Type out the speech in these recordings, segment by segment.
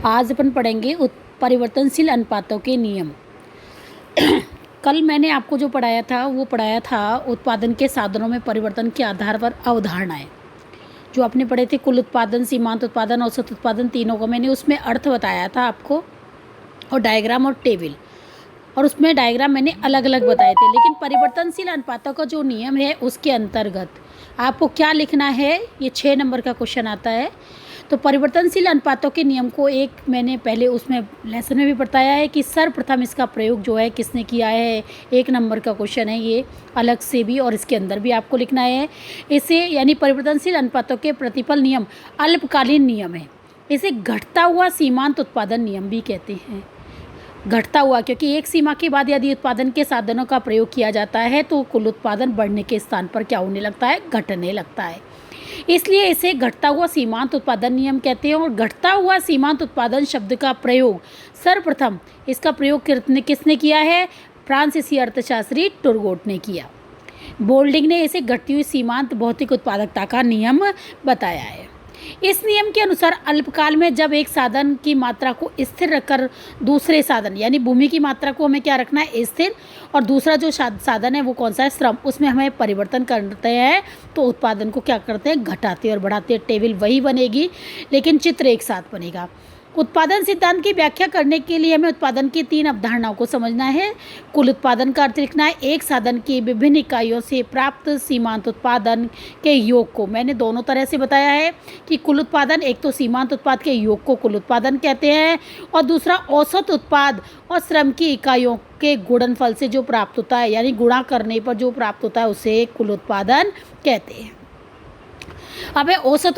आज अपन पढ़ेंगे परिवर्तनशील अनुपातों के नियम। कल मैंने आपको जो पढ़ाया था वो पढ़ाया था उत्पादन के साधनों में परिवर्तन के आधार पर अवधारणाएं। जो आपने पढ़े थे कुल उत्पादन, सीमांत उत्पादन, औसत उत्पादन, तीनों को मैंने उसमें अर्थ बताया था आपको, और डायग्राम और टेबल, और उसमें डायग्राम मैंने अलग अलग बताए थे। लेकिन परिवर्तनशील अनुपातों का जो नियम है उसके अंतर्गत आपको क्या लिखना है, ये 6 नंबर का क्वेश्चन आता है। तो परिवर्तनशील अनुपातों के नियम को एक मैंने पहले उसमें लेसन में भी बताया है कि सर्वप्रथम इसका प्रयोग जो है किसने किया है। 1 नंबर का क्वेश्चन है ये, अलग से भी और इसके अंदर भी आपको लिखना है। इसे यानी परिवर्तनशील अनुपातों के प्रतिफल नियम अल्पकालीन नियम है। इसे घटता हुआ सीमांत उत्पादन नियम भी कहते हैं। घटता हुआ क्योंकि एक सीमा के बाद यदि उत्पादन के साधनों का प्रयोग किया जाता है तो कुल उत्पादन बढ़ने के स्थान पर क्या होने लगता है, घटने लगता है। इसलिए इसे घटता हुआ सीमांत उत्पादन नियम कहते हैं। और घटता हुआ सीमांत उत्पादन शब्द का प्रयोग सर्वप्रथम इसका प्रयोग किसने किया है, फ्रांसीसी अर्थशास्त्री टुरगोट ने किया। बोल्डिंग ने इसे घटती हुई सीमांत भौतिक उत्पादकता का नियम बताया है। इस नियम के अनुसार अल्पकाल में जब एक साधन की मात्रा को स्थिर रखकर दूसरे साधन यानी भूमि की मात्रा को हमें क्या रखना है, स्थिर, और दूसरा जो साधन है वो कौन सा है, श्रम, उसमें हमें परिवर्तन करते हैं तो उत्पादन को क्या करते हैं, घटाते और बढ़ाते। टेबल वही बनेगी लेकिन चित्र एक साथ बनेगा। उत्पादन सिद्धांत की व्याख्या करने के लिए हमें उत्पादन की 3 अवधारणाओं को समझना है। कुल उत्पादन का अर्थ लिखना है एक साधन की विभिन्न इकाइयों से प्राप्त सीमांत उत्पादन के योग को। मैंने दोनों तरह से बताया है कि कुल उत्पादन, एक तो सीमांत उत्पाद के योग को कुल उत्पादन कहते हैं, और दूसरा औसत उत्पाद और श्रम की इकाइयों के गुणनफल से जो प्राप्त होता है, यानी गुणा करने पर जो प्राप्त होता है उसे कुल उत्पादन कहते हैं। अब औसत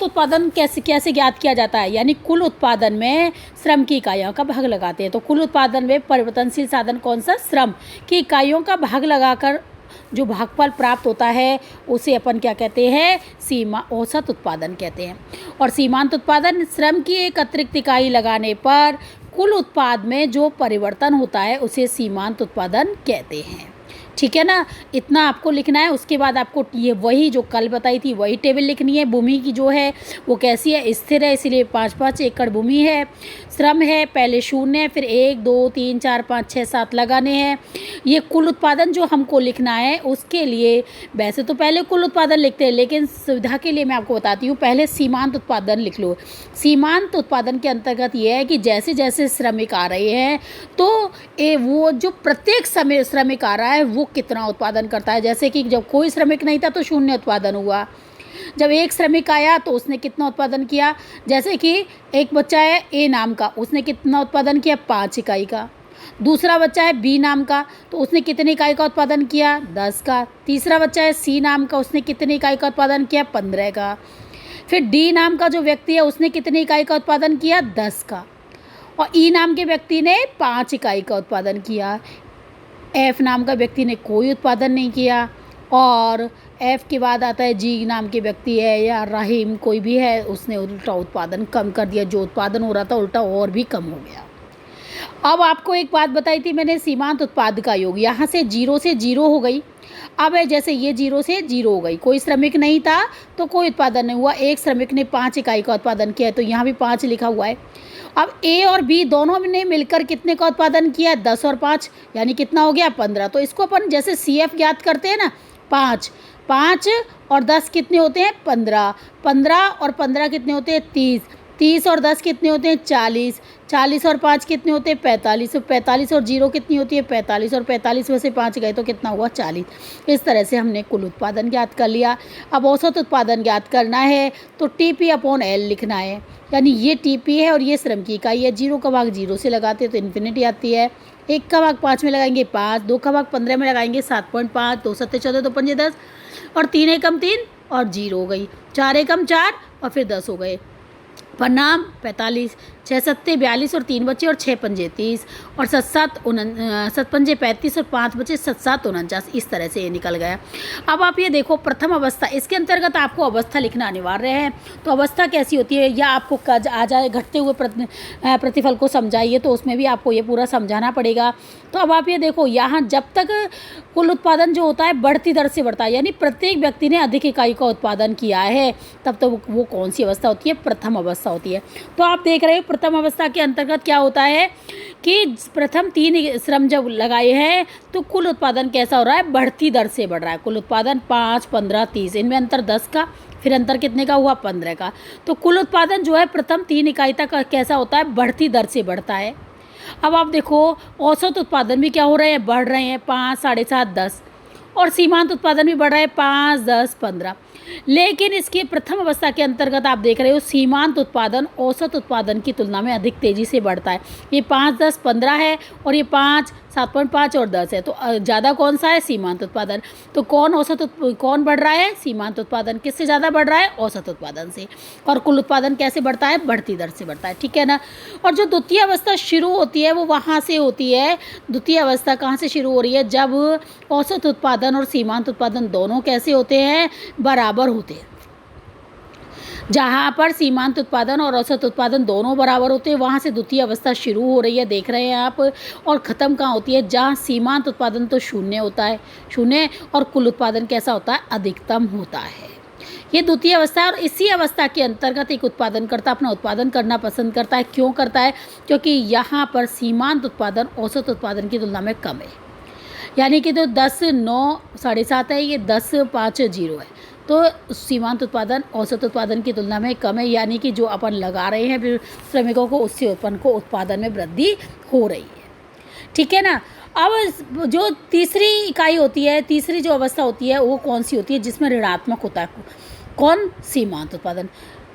उत्पादन कैसे कैसे ज्ञात किया जाता है, यानी कुल उत्पादन में श्रम की इकाइयों का भाग लगाते हैं। तो कुल उत्पादन में परिवर्तनशील साधन कौन सा, श्रम की इकाइयों का भाग लगाकर जो भागफल प्राप्त होता है उसे अपन क्या कहते हैं, औसत उत्पादन कहते हैं। और सीमांत उत्पादन श्रम की एक अतिरिक्त इकाई लगाने पर कुल उत्पाद में जो परिवर्तन होता है उसे सीमांत उत्पादन कहते हैं। ठीक है ना, इतना आपको लिखना है। उसके बाद आपको ये वही जो कल बताई थी वही टेबल लिखनी है। भूमि की जो है वो कैसी है, स्थिर है, इसलिए 5-5 एकड़ भूमि है। श्रम है, पहले 0, फिर 1, 2, 3, 4, 5, 6, 7 लगाने हैं। ये कुल उत्पादन जो हमको लिखना है उसके लिए वैसे तो पहले कुल उत्पादन लिखते हैं, लेकिन सुविधा के लिए मैं आपको बताती हूँ पहले सीमांत उत्पादन लिख लो। सीमांत उत्पादन के अंतर्गत ये है कि जैसे जैसे श्रमिक आ रहे हैं तो वो जो प्रत्येक श्रमिक आ रहा है वो कितना उत्पादन करता है। जैसे कि जब कोई श्रमिक नहीं था तो 0 उत्पादन हुआ, जब एक श्रमिक आया तो उसने कितना उत्पादन किया। जैसे कि एक बच्चा है ए नाम का, उसने कितना उत्पादन किया, 5 इकाई का। दूसरा बच्चा है बी नाम का, तो उसने कितनी इकाई का उत्पादन किया, 10 का। तीसरा बच्चा है सी नाम का, उसने कितनी इकाई का उत्पादन किया, 15 का। फिर डी नाम का जो व्यक्ति है उसने कितनी इकाई का उत्पादन किया, 10 का। और ई नाम के व्यक्ति ने 5 इकाई का उत्पादन किया। एफ नाम का व्यक्ति ने कोई उत्पादन नहीं किया। और एफ के बाद आता है जी नाम के व्यक्ति है या रहीम कोई भी है, उसने उल्टा उत्पादन कम कर दिया। जो उत्पादन हो रहा था उल्टा और भी कम हो गया। अब आपको एक बात बताई थी मैंने, सीमांत उत्पाद का योग, यहाँ से 0 से 0 हो गई। अब है जैसे ये 0 से 0 हो गई, कोई श्रमिक नहीं था तो कोई उत्पादन नहीं हुआ। एक श्रमिक ने 5 इकाई का उत्पादन किया है तो यहाँ भी 5 लिखा हुआ है। अब ए और बी दोनों ने मिलकर कितने का उत्पादन किया, 10 और 5, यानी कितना हो गया, 15। तो इसको अपन जैसे CF ज्ञात करते हैं ना, 5 और 10 कितने होते हैं, 15 और 15 कितने होते हैं, 30 और 10 कितने होते हैं, 40 और 5 कितने होते हैं, 45 और 0 कितनी होती है, 45 और 45 में से 5 गए तो कितना हुआ, 40। इस तरह से हमने कुल उत्पादन ज्ञात कर लिया। अब औसत उत्पादन ज्ञात करना है तो TP/L लिखना है, यानी ये TP है और ये श्रम की इकाई है। 0 का भाग 0 से लगाते हैं तो इन्फिनिटी आती है। 1 का भाग 5 में लगाएंगे 5, 2 का भाग 15 में लगाएंगे 7.5, 2 7 14, 2 5 10, और 3 एकम 3 और 0 हो गई, 4 एकम 4 और फिर 10 हो गए। परिणाम 45, 6 सत्ते 42 और 3 बचे और 6 पंजे 30 और 7 पंजे 35 और 5 बचे 7 49। इस तरह से ये निकल गया। अब आप ये देखो प्रथम अवस्था, इसके अंतर्गत आपको अवस्था लिखना अनिवार्य है। तो अवस्था कैसी होती है, या आपको कज आ जाए घटते हुए प्रतिफल को समझाइए तो उसमें भी आपको ये पूरा समझाना पड़ेगा। तो अब आप ये देखो यहाँ जब तक कुल उत्पादन जो होता है बढ़ती दर से बढ़ता है, यानी प्रत्येक व्यक्ति ने अधिक इकाई का उत्पादन किया है, तब तो वो कौन सी अवस्था होती है, प्रथम अवस्था अवस्था होती है। तो आप देख रहे हो प्रथम अवस्था के अंतर्गत क्या होता है कि प्रथम 3 श्रम जब लगाए हैं तो कुल उत्पादन कैसा हो रहा है, बढ़ती दर से बढ़ रहा है। कुल उत्पादन 5, 15, 30, इनमें अंतर 10 का, फिर अंतर कितने का हुआ, 15 का। तो कुल उत्पादन जो है प्रथम 3 इकाई तक कैसा होता है, बढ़ती दर से बढ़ता है। अब आप देखो औसत उत्पादन भी क्या हो रहे हैं, बढ़ रहे हैं, 5, 7.5, 10, और सीमांत उत्पादन भी बढ़ रहा है 5, 10, 15। लेकिन इसके प्रथम अवस्था के अंतर्गत आप देख रहे हो सीमांत उत्पादन औसत उत्पादन की तुलना में अधिक तेजी से बढ़ता है। ये 5, 10, 15 है और ये 5, 7.5 और 10 है। तो ज़्यादा कौन सा है, सीमांत उत्पादन। तो कौन बढ़ रहा है, सीमांत उत्पादन। किससे ज़्यादा बढ़ रहा है, औसत उत्पादन से। और कुल उत्पादन कैसे बढ़ता है, बढ़ती दर से बढ़ता है, ठीक है ना। और जो द्वितीय अवस्था शुरू होती है वो वहाँ से होती है। द्वितीय अवस्था कहाँ से शुरू हो रही है, जब औसत उत्पादन और सीमांत उत्पादन दोनों कैसे होते हैं, बराबर होते हैं। जहाँ पर सीमांत उत्पादन और औसत उत्पादन दोनों बराबर होते हैं वहाँ से द्वितीय अवस्था शुरू हो रही है, देख रहे हैं आप। और ख़त्म कहाँ होती है, जहाँ सीमांत उत्पादन तो शून्य होता है, शून्य, और कुल उत्पादन कैसा होता है, अधिकतम होता है। ये द्वितीय अवस्था है। और इसी अवस्था के अंतर्गत एक उत्पादनकर्ता अपना उत्पादन करना पसंद करता है। क्यों करता है, क्योंकि यहाँ पर सीमांत उत्पादन औसत उत्पादन की तुलना में कम है। यानी कि जो 10, 9, 7.5 है, ये 10, 5, 0 है। तो सीमांत उत्पादन औसत उत्पादन की तुलना में कम है, यानी कि जो अपन लगा रहे हैं श्रमिकों को, उससे अपन को उत्पादन में वृद्धि हो रही है, ठीक है ना। अब जो तीसरी इकाई होती है, तीसरी जो अवस्था होती है वो कौन सी होती है, जिसमें ऋणात्मक होता है। कौन, सीमांत उत्पादन।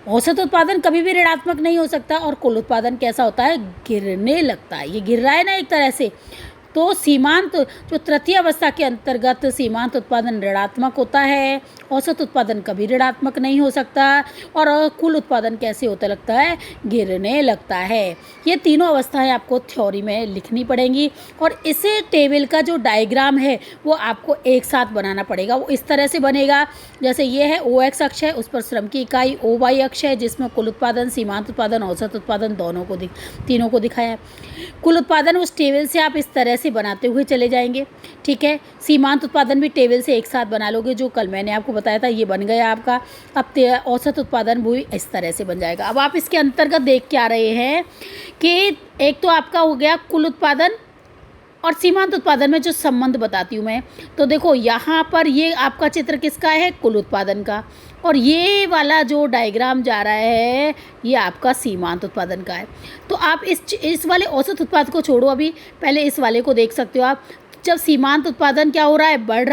औसत उत्पादन कभी भी ऋणात्मक नहीं हो सकता। और कुल उत्पादन कैसा होता है, गिरने लगता है। ये गिर रहा है ना एक तरह से। तो सीमांत जो तृतीय अवस्था के अंतर्गत सीमांत उत्पादन ऋणात्मक होता है, औसत उत्पादन कभी ऋणात्मक नहीं हो सकता, और कुल उत्पादन कैसे होता लगता है, गिरने लगता है। ये तीनों अवस्थाएं आपको थ्योरी में लिखनी पड़ेंगी। और इसे टेबल का जो डायग्राम है वो आपको एक साथ बनाना पड़ेगा। वो इस तरह से बनेगा, जैसे ये है ओ एक्स अक्ष है, उस पर श्रम की इकाई ओ वाई अक्ष है, जिसमें कुल उत्पादन, सीमांत उत्पादन, औसत उत्पादन दोनों को तीनों को दिखाया है। कुल उत्पादन उस टेबल से आप इस तरह से बनाते हुए चले जाएंगे, ठीक है। सीमांत उत्पादन भी टेबल से एक साथ बना लोगे, जो कल मैंने आपको बताया था, ये बन गया आपका। अब औसत उत्पादन भी इस तरह से बन जाएगा। अब आप इसके अंतर्गत देख के आ रहे हैं कि एक तो आपका हो गया कुल उत्पादन और सीमांत उत्पादन में जो संबंध बताती हूँ मैं। तो देखो यहाँ पर ये आपका चित्र किसका है, कुल उत्पादन का, और ये वाला जो डायग्राम जा रहा है ये आपका सीमांत उत्पादन का है। तो आप इस वाले औसत उत्पाद को छोड़ो, अभी पहले इस वाले को देख सकते हो आप। जब सीमांत उत्पादन क्या हो रहा है, बढ़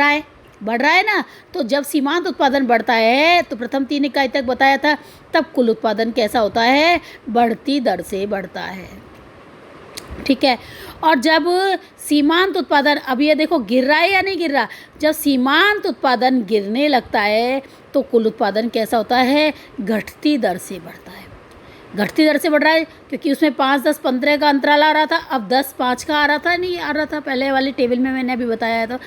रहा है ना। तो जब सीमांत उत्पादन बढ़ता है तो प्रथम 3 इकाई तक बताया था, तब कुल उत्पादन कैसा होता है, बढ़ती दर से बढ़ता है, ठीक है। और जब सीमांत उत्पादन, अब ये देखो गिर रहा है या नहीं गिर रहा, जब सीमांत उत्पादन गिरने लगता है तो कुल उत्पादन कैसा होता है, घटती दर से बढ़ता है। घटती दर से बढ़ रहा है क्योंकि उसमें 5, 10, 15 का अंतराल आ रहा था, अब 10, 5 का आ रहा था, नहीं आ रहा था, पहले वाली टेबल में मैंने अभी बताया था।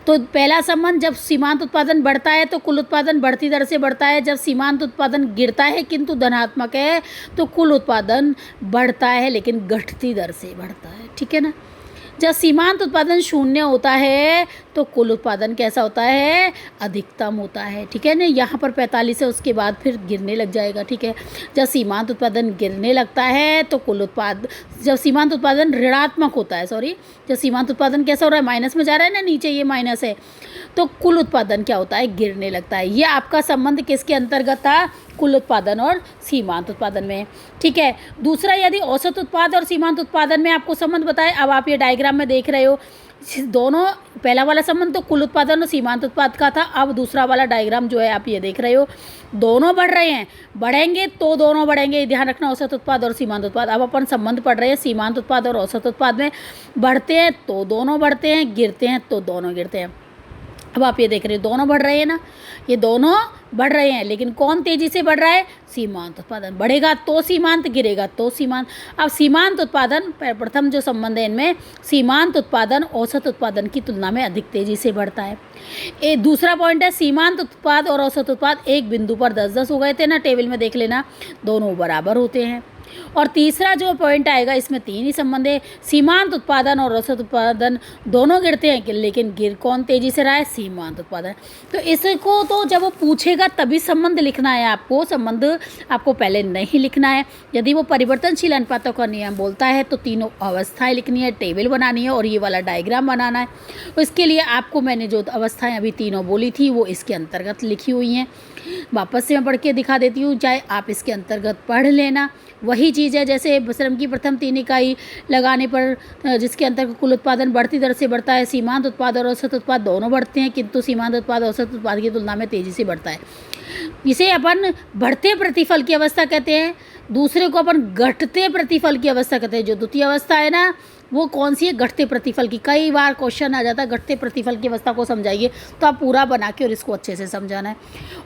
तो पहला संबंध, जब सीमांत उत्पादन बढ़ता है तो कुल उत्पादन बढ़ती दर से बढ़ता है। जब सीमांत उत्पादन गिरता है किंतु धनात्मक है तो कुल उत्पादन बढ़ता है लेकिन घटती दर से बढ़ता है, ठीक है ना। जब सीमांत उत्पादन शून्य होता है तो कुल उत्पादन कैसा होता है, अधिकतम होता है, ठीक है ना। यहाँ पर 45 है, उसके बाद फिर गिरने लग जाएगा, ठीक है। जब सीमांत उत्पादन गिरने लगता है तो जब सीमांत उत्पादन ऋणात्मक होता है, जब सीमांत उत्पादन कैसा हो रहा है, माइनस में जा रहा है ना, नीचे ये माइनस है, तो कुल उत्पादन क्या होता है, गिरने लगता है। ये आपका संबंध किसके अंतर्गत था, कुल उत्पादन और सीमांत उत्पादन में, ठीक है। दूसरा, यदि औसत उत्पाद और सीमांत उत्पादन में आपको संबंध बताए, अब आप ये डायग्राम में देख रहे हो, दोनों, पहला वाला संबंध तो कुल उत्पादन और सीमांत उत्पाद का था। अब दूसरा वाला डायग्राम जो है आप ये देख रहे हो, दोनों बढ़ रहे हैं, बढ़ेंगे तो दोनों बढ़ेंगे, ध्यान रखना, औसत उत्पाद और सीमांत उत्पाद। अब अपन संबंध पढ़ रहे हैं सीमांत उत्पाद और औसत उत्पाद में, बढ़ते हैं तो दोनों बढ़ते हैं, गिरते हैं तो दोनों गिरते हैं। अब आप ये देख रहे हो दोनों बढ़ रहे हैं ना, ये दोनों बढ़ रहे हैं, लेकिन कौन तेजी से बढ़ रहा है, सीमांत उत्पादन। बढ़ेगा तो सीमांत, गिरेगा तो सीमांत। अब सीमांत उत्पादन, प्रथम जो संबंध है इनमें, सीमांत उत्पादन औसत उत्पादन की तुलना में अधिक तेजी से बढ़ता है। दूसरा पॉइंट है, सीमांत उत्पाद और औसत उत्पाद एक बिंदु पर 10-10 हो गए थे ना, टेबल में देख लेना, दोनों बराबर होते हैं। और तीसरा जो पॉइंट आएगा, इसमें 3 ही संबंध है, सीमांत उत्पादन और औसत उत्पादन दोनों गिरते हैं, लेकिन गिर कौन तेजी से रहा है? सीमांत उत्पादन। तो इसको तो जब वो पूछेगा तभी संबंध लिखना है आपको, संबंध आपको पहले नहीं लिखना है। यदि वो परिवर्तनशील अनुपातों का नियम बोलता है तो तीनों अवस्थाएं लिखनी है, टेबल बनानी है और ये वाला डायग्राम बनाना है। तो इसके लिए आपको मैंने जो अवस्थाएं अभी तीनों बोली थी वो इसके अंतर्गत लिखी हुई हैं। वापस से मैं पढ़ के दिखा देती हूँ, चाहे आप इसके अंतर्गत पढ़ लेना। वही चीज़ है जैसे श्रम की प्रथम 3 इकाई लगाने पर जिसके अंतर्गत कुल उत्पादन बढ़ती दर से बढ़ता है, सीमांत उत्पाद और औसत उत्पाद दोनों बढ़ते हैं, किंतु सीमांत उत्पाद औसत उत्पाद की तुलना में तेज़ी से बढ़ता है। इसे अपन बढ़ते प्रतिफल की अवस्था कहते हैं, दूसरे को अपन घटते प्रतिफल की अवस्था कहते हैं। जो द्वितीय अवस्था है ना, वो कौन सी है? घटते प्रतिफल की। कई बार क्वेश्चन आ जाता है घटते प्रतिफल की अवस्था को समझाइए, तो आप पूरा बना के और इसको अच्छे से समझाना है।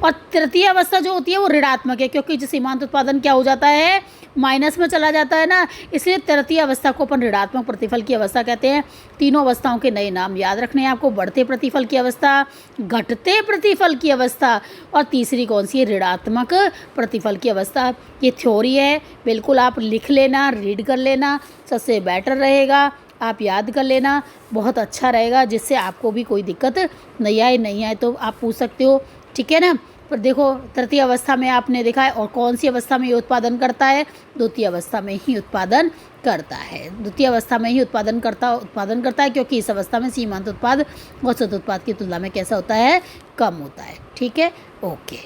और तृतीय अवस्था जो होती है वो ऋणात्मक है, क्योंकि जो सीमांत उत्पादन क्या हो जाता है? माइनस में चला जाता है ना, इसलिए तृतीय अवस्था को अपन ऋणात्मक प्रतिफल की अवस्था कहते हैं। तीनों अवस्थाओं के नए नाम याद रखने हैं आपको, बढ़ते प्रतिफल की अवस्था, घटते प्रतिफल की अवस्था और तीसरी कौन सी है? ऋणात्मक प्रतिफल की अवस्था। ये थ्योरी है, बिल्कुल आप लिख लेना, रीड कर लेना, सबसे बेटर रहेगा। आप याद कर लेना, बहुत अच्छा रहेगा, जिससे आपको भी कोई दिक्कत नहीं आए तो आप पूछ सकते हो, ठीक है ना। पर देखो तृतीय अवस्था में आपने देखा है, और कौन सी अवस्था में ये उत्पादन करता है? द्वितीय अवस्था में ही उत्पादन करता है। द्वितीय अवस्था में ही उत्पादन करता है, क्योंकि इस अवस्था में सीमांत उत्पाद औसत उत्पाद की तुलना में कैसा होता है? कम होता है। ठीक है, ओके।